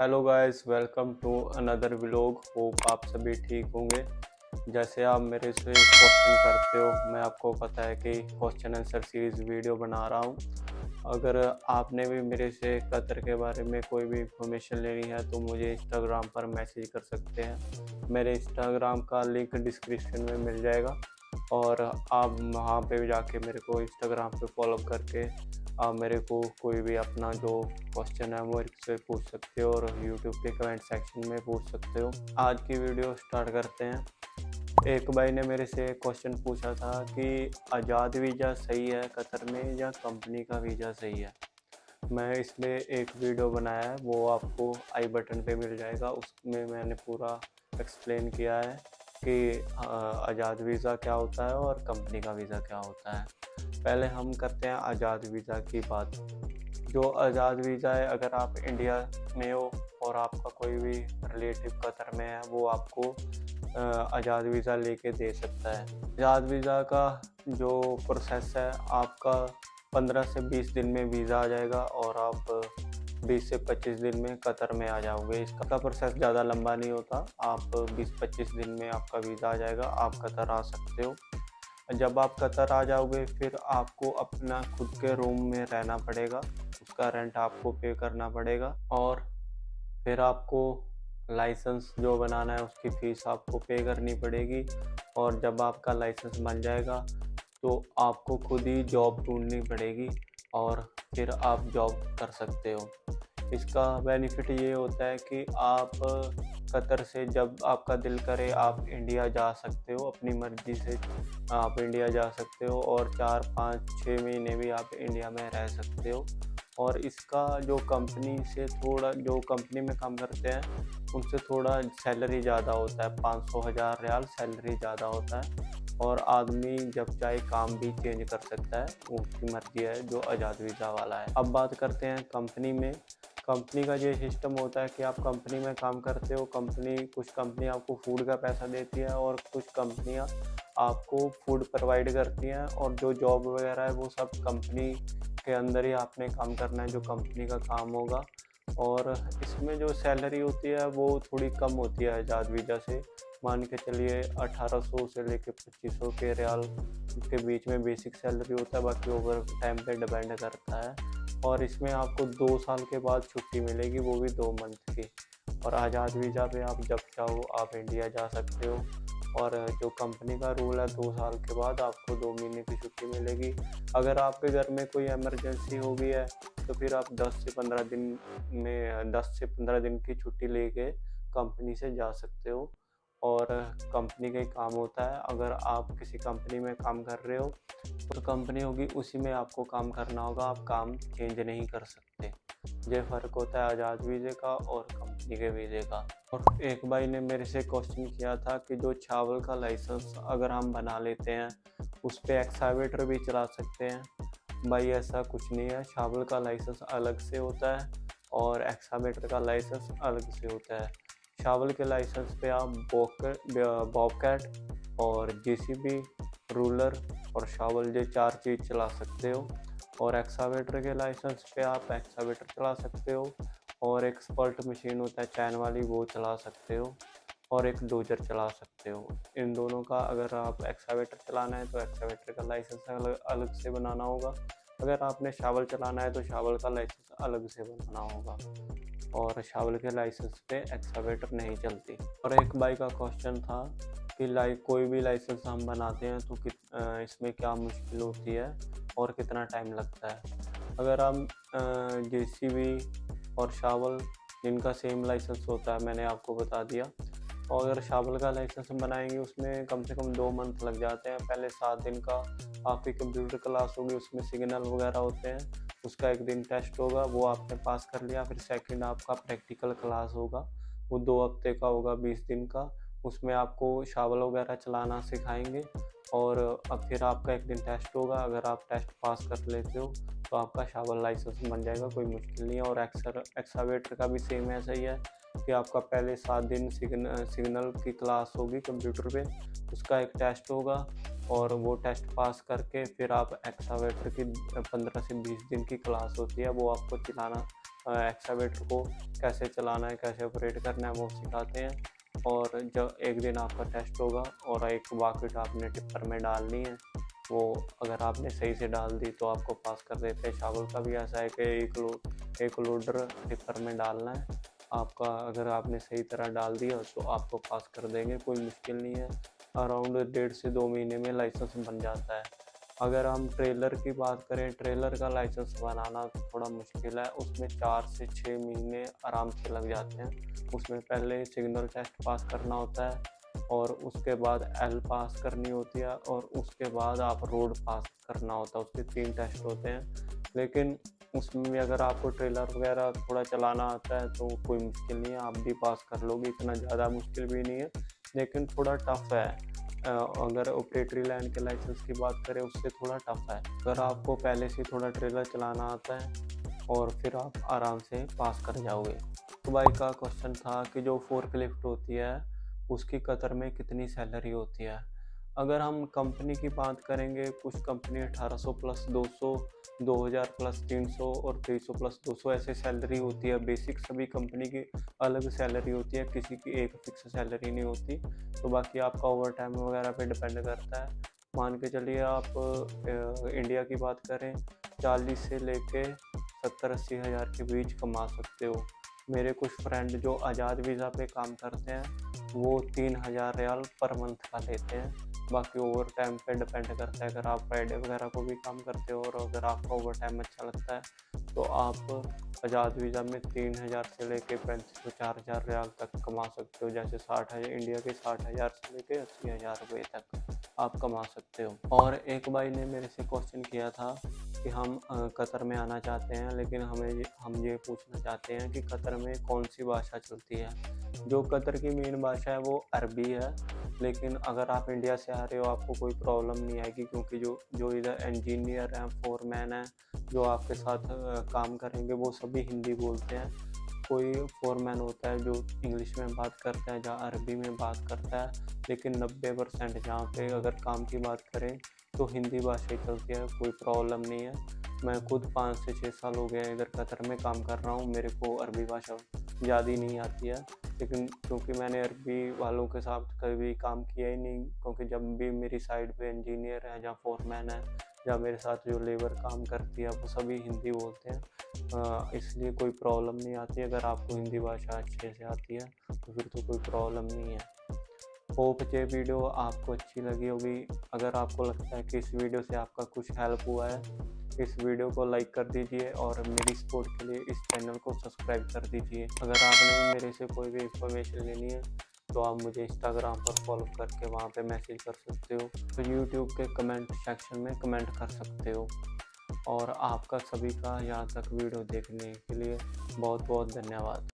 Hello guys, welcome to another vlog. Hope आप सभी ठीक होंगे। जैसे आप मेरे से क्वेश्चन करते हो, मैं आपको पता है कि क्वेश्चन आंसर सीरीज़ वीडियो बना रहा हूँ। अगर आपने भी मेरे से कतर के बारे में कोई भी इंफॉर्मेशन लेनी है तो मुझे इंस्टाग्राम पर मैसेज कर सकते हैं। मेरे इंस्टाग्राम का लिंक डिस्क्रिप्शन में मिल जाएगा और आप वहाँ पे जाके मेरे को इंस्टाग्राम पे फॉलो करके आप मेरे को कोई भी अपना जो क्वेश्चन है वो मुझसे पूछ सकते हो और यूट्यूब के कमेंट सेक्शन में पूछ सकते हो। आज की वीडियो स्टार्ट करते हैं। एक भाई ने मेरे से क्वेश्चन पूछा था कि आज़ाद वीज़ा सही है कतर में या कंपनी का वीज़ा सही है। मैं इसमें एक वीडियो बनाया है, वो आपको आई बटन पे मिल जाएगा। उसमें मैंने पूरा एक्सप्लेन किया है कि आज़ाद वीज़ा क्या होता है और कंपनी का वीज़ा क्या होता है। पहले हम करते हैं आज़ाद वीज़ा की बात। जो आज़ाद वीज़ा है, अगर आप इंडिया में हो और आपका कोई भी रिलेटिव कतर में है, वो आपको आज़ाद वीज़ा लेके दे सकता है। आज़ाद वीज़ा का जो प्रोसेस है, आपका 15 से 20 दिन में वीज़ा आ जाएगा और आप 20 से 25 दिन में कतर में आ जाओगे। इसका प्रोसेस ज़्यादा लंबा नहीं होता, आप 20-25 दिन में आपका वीज़ा आ जाएगा, आप कतर आ सकते हो। जब आप कतर आ जाओगे फिर आपको अपना खुद के रूम में रहना पड़ेगा, उसका रेंट आपको पे करना पड़ेगा और फिर आपको लाइसेंस जो बनाना है उसकी फ़ीस आपको पे करनी पड़ेगी। और जब आपका लाइसेंस बन जाएगा तो आपको खुद ही जॉब ढूँढनी पड़ेगी और फिर आप जॉब कर सकते हो। इसका बेनिफिट ये होता है कि आप कतर से जब आपका दिल करे आप इंडिया जा सकते हो, अपनी मर्ज़ी से आप इंडिया जा सकते हो और 4, 5, 6 महीने भी आप इंडिया में रह सकते हो। और इसका जो कंपनी में काम करते हैं उनसे थोड़ा सैलरी ज़्यादा होता है, 500,000 रियाल सैलरी ज़्यादा होता है। और आदमी जब चाहे काम भी चेंज कर सकता है, उसकी मर्ज़ी है जो आज़ाद वीज़ा वाला है। अब बात करते हैं कंपनी में। कंपनी का ये सिस्टम होता है कि आप कंपनी में काम करते हो, कुछ कंपनी आपको फूड का पैसा देती है और कुछ कंपनियाँ आपको फूड प्रोवाइड करती हैं और जो जॉब वगैरह है वो सब कंपनी के अंदर ही आपने काम करना है, जो कंपनी का काम होगा। और इसमें जो सैलरी होती है वो थोड़ी कम होती है आज़ाद वीज़ा से। मान के चलिए 1800 से लेके 2500 के रियाल के बीच में बेसिक सैलरी होता है, बाकी ओवर टाइम पे डिपेंड करता है। और इसमें आपको 2 साल के बाद छुट्टी मिलेगी, वो भी 2 मंथ की। और आज़ाद वीज़ा पे आप जब चाहो आप इंडिया जा सकते हो। और जो कंपनी का रूल है, 2 साल के बाद आपको 2 महीने की छुट्टी मिलेगी। अगर आपके घर में कोई इमरजेंसी हो गई है तो फिर आप 10 से 15 दिन की छुट्टी लेके कंपनी से जा सकते हो। और कंपनी का ही काम होता है, अगर आप किसी कंपनी में काम कर रहे हो तो कंपनी होगी उसी में आपको काम करना होगा, आप काम चेंज नहीं कर सकते। ये फ़र्क होता है आज़ाद वीज़े का और कंपनी के वीज़े का। और एक भाई ने मेरे से क्वेश्चन किया था कि जो चावल का लाइसेंस अगर हम बना लेते हैं उस पे एक्सकावेटर भी चला सकते हैं। भाई ऐसा कुछ नहीं है, चावल का लाइसेंस अलग से होता है और एक्सकावेटर का लाइसेंस अलग से होता है। चावल के लाइसेंस पे आप बॉबकैट और जेसीबी, रूलर और शावल ये 4 चीज़ चला सकते हो। और एक्सकावेटर के लाइसेंस पे आप एक्सकावेटर चला सकते हो और एक स्पर्ट मशीन होता है चैन वाली, वो चला सकते हो और एक डोजर चला सकते हो। इन दोनों का अगर आप एक्सकावेटर चलाना है तो एक्सकावेटर का लाइसेंस अलग अलग से बनाना होगा। अगर आपने शावल चलाना है तो शावल का लाइसेंस अलग से बनाना होगा और शावल के लाइसेंस पे एक्सकावेटर नहीं चलती। और एक भाई का क्वेश्चन था कि कोई भी लाइसेंस हम बनाते हैं तो इसमें क्या मुश्किल होती है और कितना टाइम लगता है। अगर हम जेसीबी और शावल जिनका सेम लाइसेंस होता है, मैंने आपको बता दिया। और अगर शावल का लाइसेंस हम बनाएंगे उसमें कम से कम 2 मंथ लग जाते हैं। पहले 7 दिन का आपकी कंप्यूटर क्लास होगी, उसमें सिग्नल वगैरह होते हैं, उसका 1 दिन टेस्ट होगा, वो आपने पास कर लिया। फिर सेकंड आपका प्रैक्टिकल क्लास होगा, वो 2 हफ्ते का होगा, 20 दिन का। उसमें आपको शावल वगैरह चलाना सिखाएंगे और अब फिर आपका 1 दिन टेस्ट होगा। अगर आप टेस्ट पास कर लेते हो तो आपका शावल लाइसेंस बन जाएगा, कोई मुश्किल नहीं है। और एक्सकावेटर का भी सेम ऐसा ही है कि आपका पहले 7 दिन सिग्नल की क्लास होगी कंप्यूटर पे, उसका एक टेस्ट होगा और वो टेस्ट पास करके फिर आप एक्सकावेटर की 15 से 20 दिन की क्लास होती है, वो आपको चलाना एक्सकावेटर को कैसे चलाना है, कैसे ऑपरेट करना है वो सिखाते हैं। और जब एक दिन आपका टेस्ट होगा और एक बकेट आपने टिप्पर में डालनी है, वो अगर आपने सही से डाल दी तो आपको पास कर देते हैं। शावल का भी ऐसा है कि एक लोडर टिप्पर में डालना है आपका, अगर आपने सही तरह डाल दिया तो आपको पास कर देंगे, कोई मुश्किल नहीं है। अराउंड 1.5 से 2 महीने में लाइसेंस बन जाता है। अगर हम ट्रेलर की बात करें, ट्रेलर का लाइसेंस बनाना तो थोड़ा मुश्किल है, उसमें 4 से 6 महीने आराम से लग जाते हैं। उसमें पहले सिग्नल टेस्ट पास करना होता है और उसके बाद एल पास करनी होती है और उसके बाद आप रोड पास करना होता है। उसके 3 टेस्ट होते हैं, लेकिन उसमें भी अगर आपको ट्रेलर वगैरह थोड़ा चलाना आता है तो कोई मुश्किल नहीं है, आप भी पास कर लोगे। इतना ज़्यादा मुश्किल भी नहीं है, लेकिन थोड़ा टफ है। अगर ऑपरेटरी लाइन के लाइसेंस की बात करें उससे थोड़ा टफ है। अगर आपको पहले से थोड़ा ट्रेलर चलाना आता है और फिर आप आराम से पास कर जाओगे। तो भाई का क्वेश्चन था कि जो फोर्कलिफ्ट होती है उसकी कतर में कितनी सैलरी होती है। अगर हम कंपनी की बात करेंगे, कुछ कंपनी 1800 प्लस 200, 2000 प्लस 300 और 300 प्लस 200 ऐसे सैलरी होती है। बेसिक सभी कंपनी की अलग सैलरी होती है, किसी की एक फिक्स सैलरी नहीं होती। तो बाकी आपका ओवर टाइम वगैरह पे डिपेंड करता है। मान के चलिए आप इंडिया की बात करें, 40 से लेके 70-80 हज़ार के बीच कमा सकते हो। मेरे कुछ फ्रेंड जो आज़ाद वीज़ा पे काम करते हैं वो 3000 रियाल पर मंथ का लेते हैं। बाकी ओवर टाइम पे डिपेंड करता है, अगर आप फ्राइडे वगैरह को भी काम करते हो और अगर आपका ओवर टाइम अच्छा लगता है तो आप आज़ाद वीज़ा में 3000 से लेके 35 से 4000 रियाल तक कमा सकते हो। जैसे 60,000 इंडिया के 60,000 से लेके 80,000 रुपये तक आप कमा सकते हो। और एक भाई ने मेरे से क्वेश्चन किया था कि हम कतर में आना चाहते हैं, लेकिन हम ये पूछना चाहते हैं कि कतर में कौन सी भाषा चलती है। जो कतर की मेन भाषा है वो अरबी है, लेकिन अगर आप इंडिया से आ रहे हो आपको कोई प्रॉब्लम नहीं आएगी, क्योंकि जो इधर इंजीनियर हैं, फोरमैन हैं, जो आपके साथ काम करेंगे वो सभी हिंदी बोलते हैं। कोई फोरमैन होता है जो इंग्लिश में बात करता है, जहाँ अरबी में बात करता है, लेकिन 90% जहाँ पे अगर काम की बात करें तो हिंदी भाषा ही चलती है, कोई प्रॉब्लम नहीं है। मैं खुद 5 से 6 साल हो गए इधर कतर में काम कर रहा हूँ, मेरे को अरबी भाषा ज़्यादा नहीं आती है, लेकिन क्योंकि मैंने अरबी वालों के साथ कभी काम किया ही नहीं, क्योंकि जब भी मेरी साइड पे इंजीनियर है, जहाँ फोरमैन है, या मेरे साथ जो लेबर काम करती है वो सभी हिंदी बोलते हैं, इसलिए कोई प्रॉब्लम नहीं आती। अगर आपको हिंदी भाषा अच्छे से आती है तो फिर तो कोई प्रॉब्लम नहीं है। होप ये वीडियो आपको अच्छी लगी होगी। अगर आपको लगता है कि इस वीडियो से आपका कुछ हेल्प हुआ है, इस वीडियो को लाइक कर दीजिए और मेरी सपोर्ट के लिए इस चैनल को सब्सक्राइब कर दीजिए। अगर आपने मेरे से कोई भी इंफॉर्मेशन लेनी है तो आप मुझे इंस्टाग्राम पर फॉलो करके वहाँ पे मैसेज कर सकते हो, तो यूट्यूब के कमेंट सेक्शन में कमेंट कर सकते हो। और आपका सभी का यहाँ तक वीडियो देखने के लिए बहुत बहुत धन्यवाद।